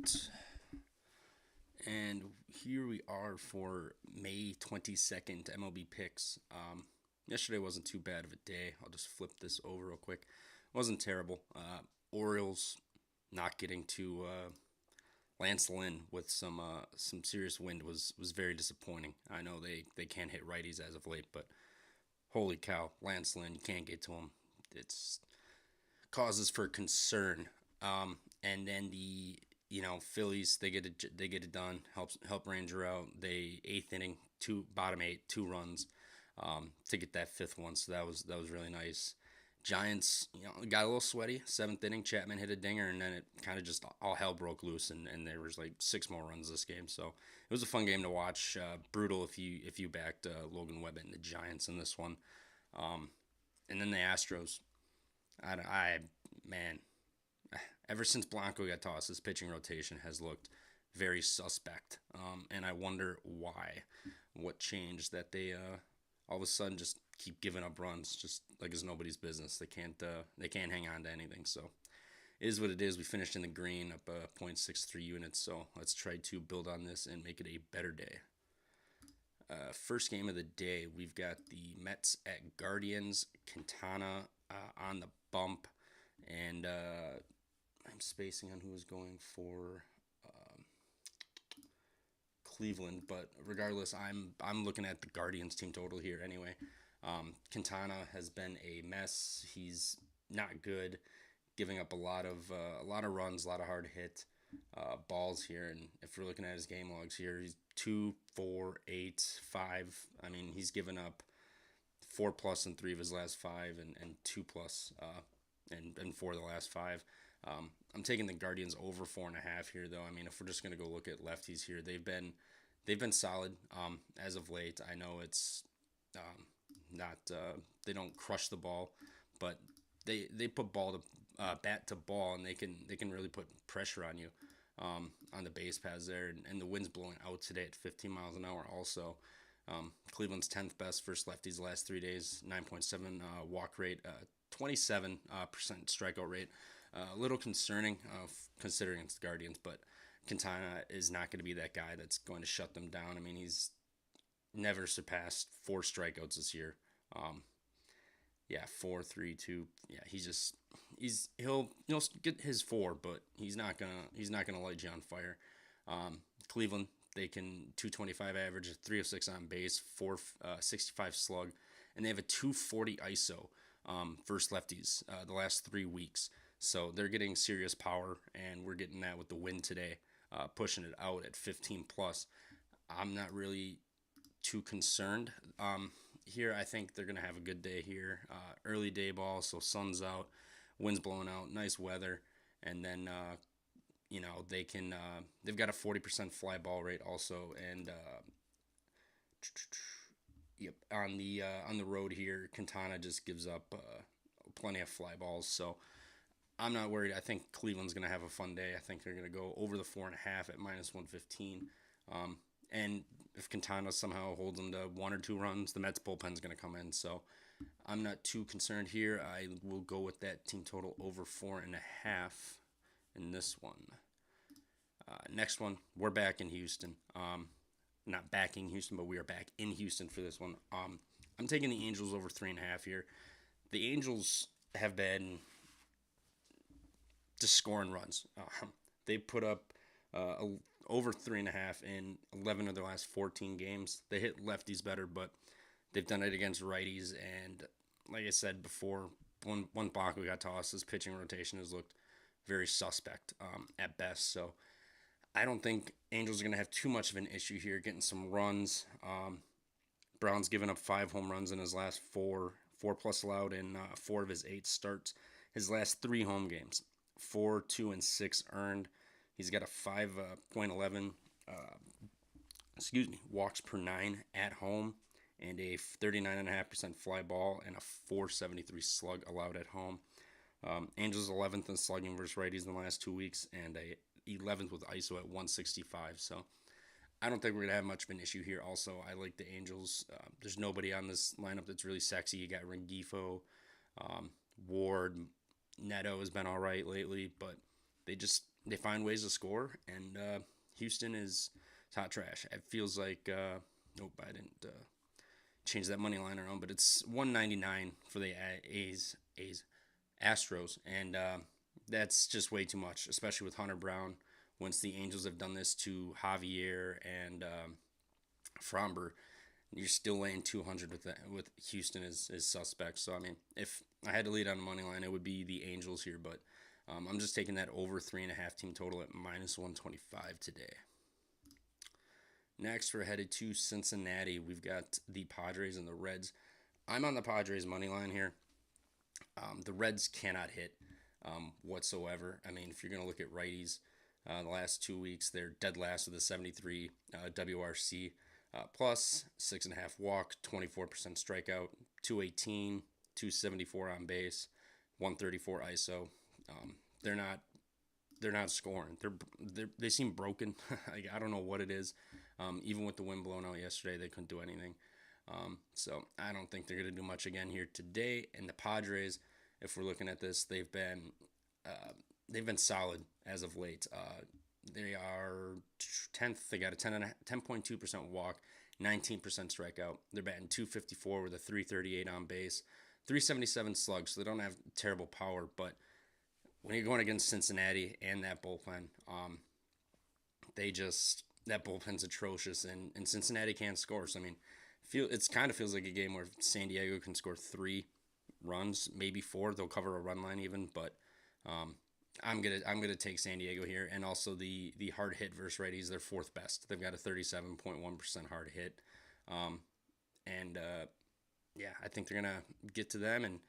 right. And here we are for May 22nd, MLB Picks. Yesterday wasn't too bad of a day. I'll just flip this over real quick. Wasn't terrible. Orioles not getting to Lance Lynn with some serious wind was very disappointing. I know they can't hit righties as of late, but holy cow, Lance Lynn, you can't get to him. It's causes for concern. And then the Phillies, they get it done. Help Ranger out. They eighth inning, bottom eight, 2 runs to get that fifth one. So that was really nice. Giants, got a little sweaty. Seventh inning, Chapman hit a dinger, and then it kind of just all hell broke loose, and there was like 6 more runs this game. So it was a fun game to watch. Brutal if you backed Logan Webb and the Giants in this one. And then the Astros. Man, ever since Blanco got tossed, his pitching rotation has looked very suspect. And I wonder why. What changed that they all of a sudden just keep giving up runs, just like it's nobody's business. They can't hang on to anything. So it is what it is. We finished in the green, up 0.63 units. So let's try to build on this and make it a better day. First game of the day, we've got the Mets at Guardians. Quintana on the bump, and I'm spacing on who is going for Cleveland, but regardless, I'm looking at the Guardians team total here anyway. Quintana has been a mess. He's not good, giving up a lot of runs, a lot of hard hit balls here. And if we're looking at his game logs here, he's 2, 4, 8, 5. I mean, he's given up 4+ in 3 of his last 5, and 2+ and 4 of the last 5. I'm taking the Guardians over 4.5 here, though. I mean, if we're just gonna go look at lefties here, they've been solid as of late. I know it's not they don't crush the ball, but they put bat to ball, and they can really put pressure on you on the base paths there, and the wind's blowing out today at 15 miles an hour. Also, Cleveland's 10th best versus lefties the last 3 days, 9.7 walk rate, 27% strikeout rate. A little concerning considering it's the Guardians, but Quintana is not going to be that guy that's going to shut them down. I mean, he's never surpassed 4 strikeouts this year. Yeah, 4, 3, 2. Yeah, he'll get his 4, but he's not gonna light you on fire. Cleveland, they can 225 average, 306 on base, 465 slug, and they have a 240 ISO versus lefties the last 3 weeks. So they're getting serious power, and we're getting that with the win today, pushing it out at 15 plus. I'm not really too concerned here. I think they're gonna have a good day here. Early day ball, so sun's out, wind's blowing out, nice weather, and then they've got a 40% fly ball rate also, and yep, on the road here, Quintana just gives up plenty of fly balls. So I'm not worried. I think Cleveland's going to have a fun day. I think they're going to go over the 4.5 at -115. And if Quintana somehow holds them to 1 or 2 runs, the Mets bullpen's going to come in. So I'm not too concerned here. I will go with that team total over 4.5 in this one. Next one, we're back in Houston. Not backing Houston, but we are back in Houston for this one. I'm taking the Angels over 3.5 here. The Angels have been just scoring runs. They put up over 3.5 in 11 of their last 14 games. They hit lefties better, but they've done it against righties. And like I said before, when Blanco got tossed, his pitching rotation has looked very suspect at best. So I don't think Angels are going to have too much of an issue here getting some runs. Brown's given up 5 home runs in his last 4+ allowed in 4 of his 8 starts. His last 3 home games, 4, 2, and 6 earned. He's got a 5.11 walks per 9 at home, and a 39.5% fly ball, and a 473 slug allowed at home. Angels 11th in slugging versus righties in the last 2 weeks, and a 11th with ISO at 165. So I don't think we're gonna have much of an issue here. Also, I like the Angels. There's nobody on this lineup that's really sexy. You got Rengifo, Ward, Neto has been all right lately, but they just they find ways to score, and Houston is hot trash. It feels like nope, I didn't change that money line around, but it's 199 for the A's Astros, and that's just way too much, especially with Hunter Brown. Once the Angels have done this to Javier and Fromber, you're still laying 200 with with Houston is suspect. So I mean, if I had to lead on the money line, it would be the Angels here, but I'm just taking that over 3.5 team total at minus 125 today. Next, we're headed to Cincinnati. We've got the Padres and the Reds. I'm on the Padres money line here. The Reds cannot hit whatsoever. I mean, if you're going to look at righties, the last 2 weeks, they're dead last with a 73 WRC, plus 6.5 walk, 24% strikeout, 218, 274 on base, 134 ISO. They're not scoring. They seem broken. Like, I don't know what it is. Even with the wind blowing out yesterday, they couldn't do anything. So I don't think they're going to do much again here today. And the Padres, if we're looking at this, they've been solid as of late. They are 10th. They got a 10.2% walk, 19% strikeout. They're batting 254 with a 338 on base, 377 slug. So they don't have terrible power, but when you're going against Cincinnati and that bullpen, that bullpen's atrocious, and Cincinnati can't score. So I mean, it kind of feels like a game where San Diego can score 3 runs, maybe 4. They'll cover a run line even, but I'm gonna take San Diego here, and also the hard hit versus righties. They're 4th best. They've got a 37.1% hard hit, and yeah, I think they're gonna get to them and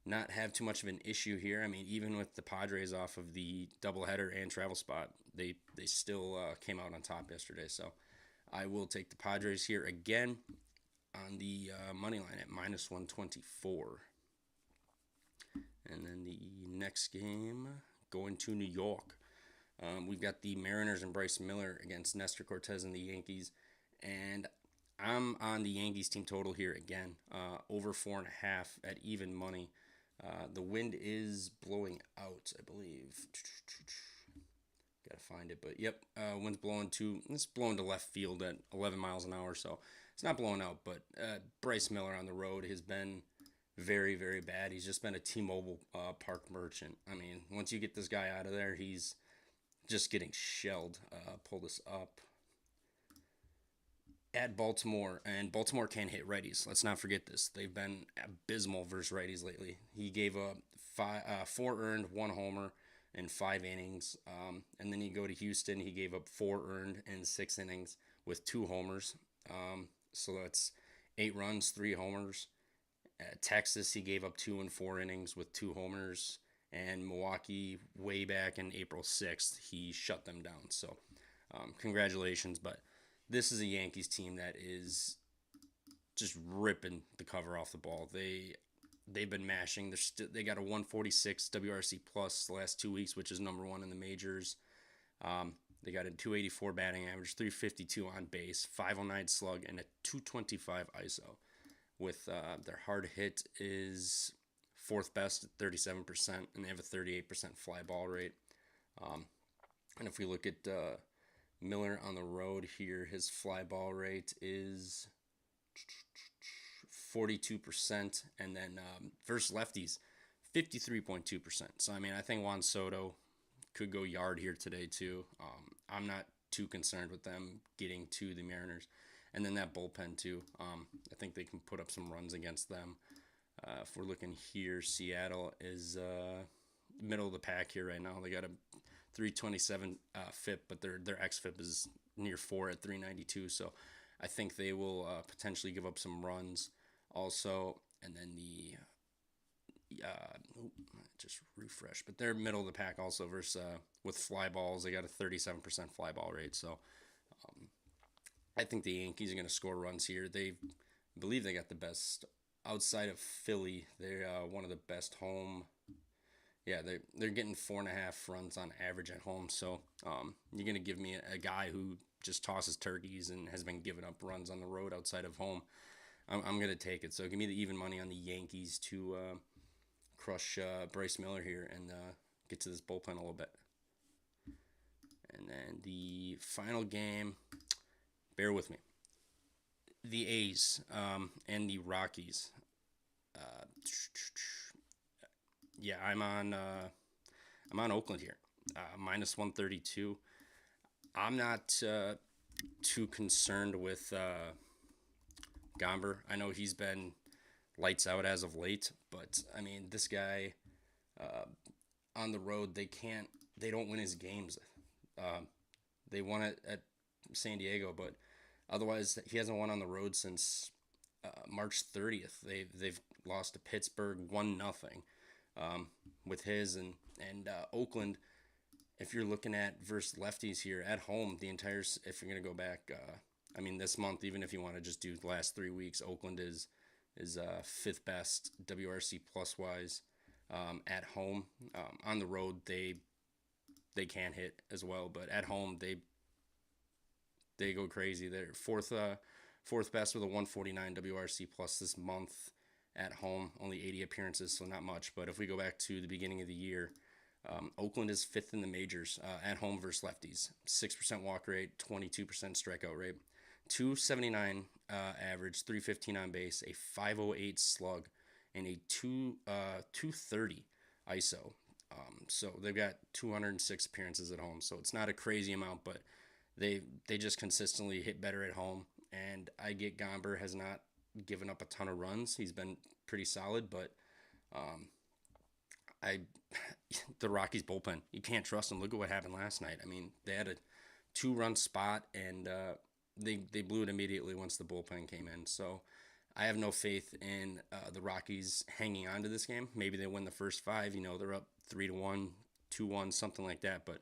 not have too much of an issue here. I mean, even with the Padres off of the doubleheader and travel spot, they still came out on top yesterday. So I will take the Padres here again on the money line at minus 124. And then the next game, going to New York. We've got the Mariners and Bryce Miller against Nestor Cortez and the Yankees. And I'm on the Yankees team total here again, over 4.5 at even money. The wind is blowing out, I believe. Gotta find it, but yep, wind's blowing it's blowing to left field at 11 miles an hour, so it's not blowing out. But Bryce Miller on the road has been very, very bad. He's just been a T-Mobile Park merchant. I mean, once you get this guy out of there, he's just getting shelled. Pull this up. At Baltimore, and Baltimore can't hit righties. Let's not forget this. They've been abysmal versus righties lately. He gave up 4 earned, 1 homer in 5 innings. And then you go to Houston, he gave up 4 earned in 6 innings with 2 homers. So that's 8 runs, 3 homers. At Texas, he gave up 2 in 4 innings with 2 homers. And Milwaukee, way back in April 6th, he shut them down. So congratulations, but this is a Yankees team that is just ripping the cover off the ball. They've been mashing. They got a 146 WRC plus the last 2 weeks, which is number 1 in the majors. They got a 284 batting average, 352 on base, 509 slug, and a 225 ISO. With their hard hit is 4th best at 37%, and they have a 38% fly ball rate. And if we look at Miller on the road here, his fly ball rate is 42%, and then versus lefties, 53.2%. So I mean, I think Juan Soto could go yard here today too. I'm not too concerned with them getting to the Mariners, and then that bullpen too. I think they can put up some runs against them. If we're looking here, Seattle is middle of the pack here right now. They got a 327 FIP, but their xFIP is near 4 at 392. So I think they will potentially give up some runs also. And then just refresh, but they're middle of the pack also versus with fly balls. They got a 37% fly ball rate. So I think the Yankees are going to score runs here. I believe they got the best outside of Philly. They're one of the best home. Yeah, they're getting 4.5 runs on average at home. So you're going to give me a guy who just tosses turkeys and has been giving up runs on the road outside of home. I'm going to take it. So give me the even money on the Yankees to crush Bryce Miller here and get to this bullpen a little bit. And then the final game, bear with me. The A's and the Rockies. Uh, yeah, I'm on Oakland here, minus 132. I'm not too concerned with Gomber. I know he's been lights out as of late, but I mean this guy uh, on the road they don't win his games. Uh, they won it at San Diego, but otherwise he hasn't won on the road since March 30th. They've lost to Pittsburgh 1-0 with his and Oakland. If you're looking at versus lefties here at home, the entire if you're gonna go back, I mean this month, even if you want to just do the last 3 weeks, Oakland is fifth best WRC plus wise at home. On the road, they can hit as well, but at home they go crazy. They're fourth best with a 149 WRC plus this month at home. Only 80 appearances, so not much. But if we go back to the beginning of the year, Oakland is fifth in the majors at home versus lefties. 6% walk rate, 22% strikeout rate, 279 average, 315 on base, a 508 slug, and a 230 ISO. So they've got 206 appearances at home. So it's not a crazy amount, but they just consistently hit better at home. And I get Gomber has not given up a ton of runs. He's been pretty solid, but I the Rockies bullpen, you can't trust them. Look at what happened last night. I mean, they had a 2-run spot and they blew it immediately once the bullpen came in. So I have no faith in the Rockies hanging on to this game. Maybe they win the first 5. You know, they're up 3-1, 2-1, something like that. But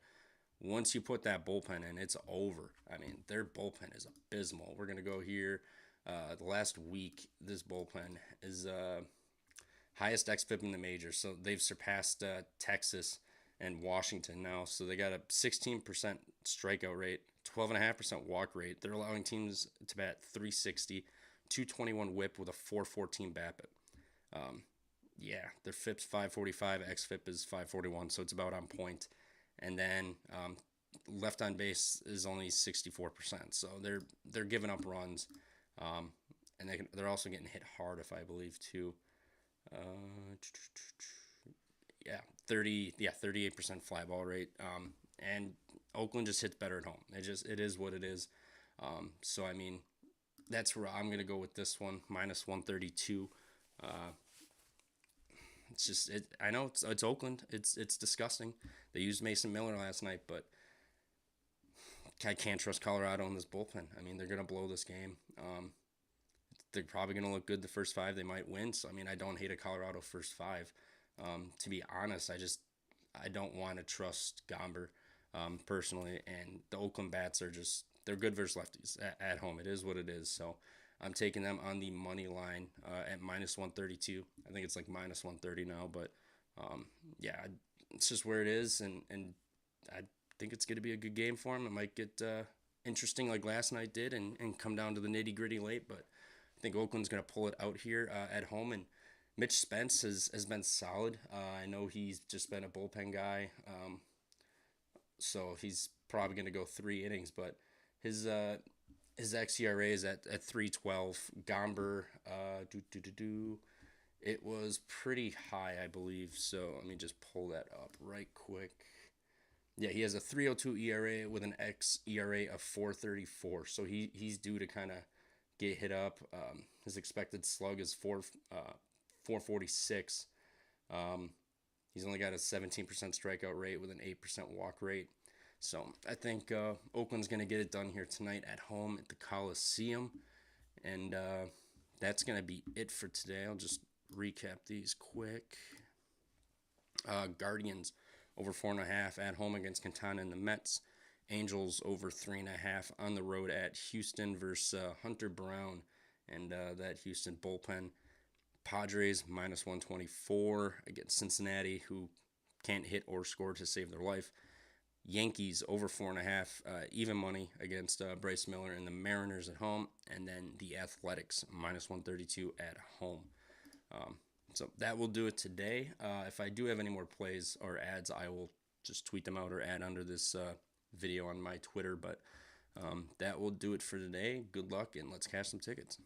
once you put that bullpen in, it's over. I mean, their bullpen is abysmal. We're going to go here. The last week, this bullpen is highest xFIP in the majors. So they've surpassed Texas and Washington now. So they got a 16% strikeout rate, 12.5% walk rate. They're allowing teams to bat 360, 221 whip with a 414 BABIP. Yeah, their FIP's 545, xFIP is 541, so it's about on point. And then left on base is only 64%, so they're giving up runs, and they're also getting hit hard, if I believe too. Yeah, 38% fly ball rate. And Oakland just hits better at home. It is what it is. So I mean, that's where I'm gonna go with this one, minus 132. It's just I know it's Oakland. It's disgusting. They used Mason Miller last night, but I can't trust Colorado in this bullpen. I mean, they're gonna blow this game. They're probably gonna look good the first 5. They might win. So I mean, I don't hate a Colorado first 5. To be honest, I don't want to trust Gomber personally, and the Oakland bats they're good versus lefties at home. It is what it is. So I'm taking them on the money line at minus 132. I think it's like minus 130 now, but yeah, it's just where it is, and I think it's going to be a good game for them. It might get interesting like last night did and come down to the nitty gritty late, but I think Oakland's going to pull it out here at home. And Mitch Spence has been solid. I know he's just been a bullpen guy, so he's probably going to go 3 innings, but his xERA is at 3.12. Gomber, it was pretty high, I believe. So let me just pull that up right quick. Yeah, he has a 3.02 ERA with an xERA of 4.34. So he's due to kind of get hit up. His expected slug is 4.46. He's only got a 17% strikeout rate with an 8% walk rate. So I think Oakland's going to get it done here tonight at home at the Coliseum. And that's going to be it for today. I'll just recap these quick. Guardians over 4.5 at home against Quintana and the Mets. Angels over 3.5 on the road at Houston versus Hunter Brown and that Houston bullpen. Padres minus 124 against Cincinnati, who can't hit or score to save their life. Yankees over 4.5, even money against Bryce Miller and the Mariners at home, and then the Athletics minus 132 at home. So that will do it today. If I do have any more plays or ads, I will just tweet them out or add under this video on my Twitter. But that will do it for today. Good luck, and let's cash some tickets.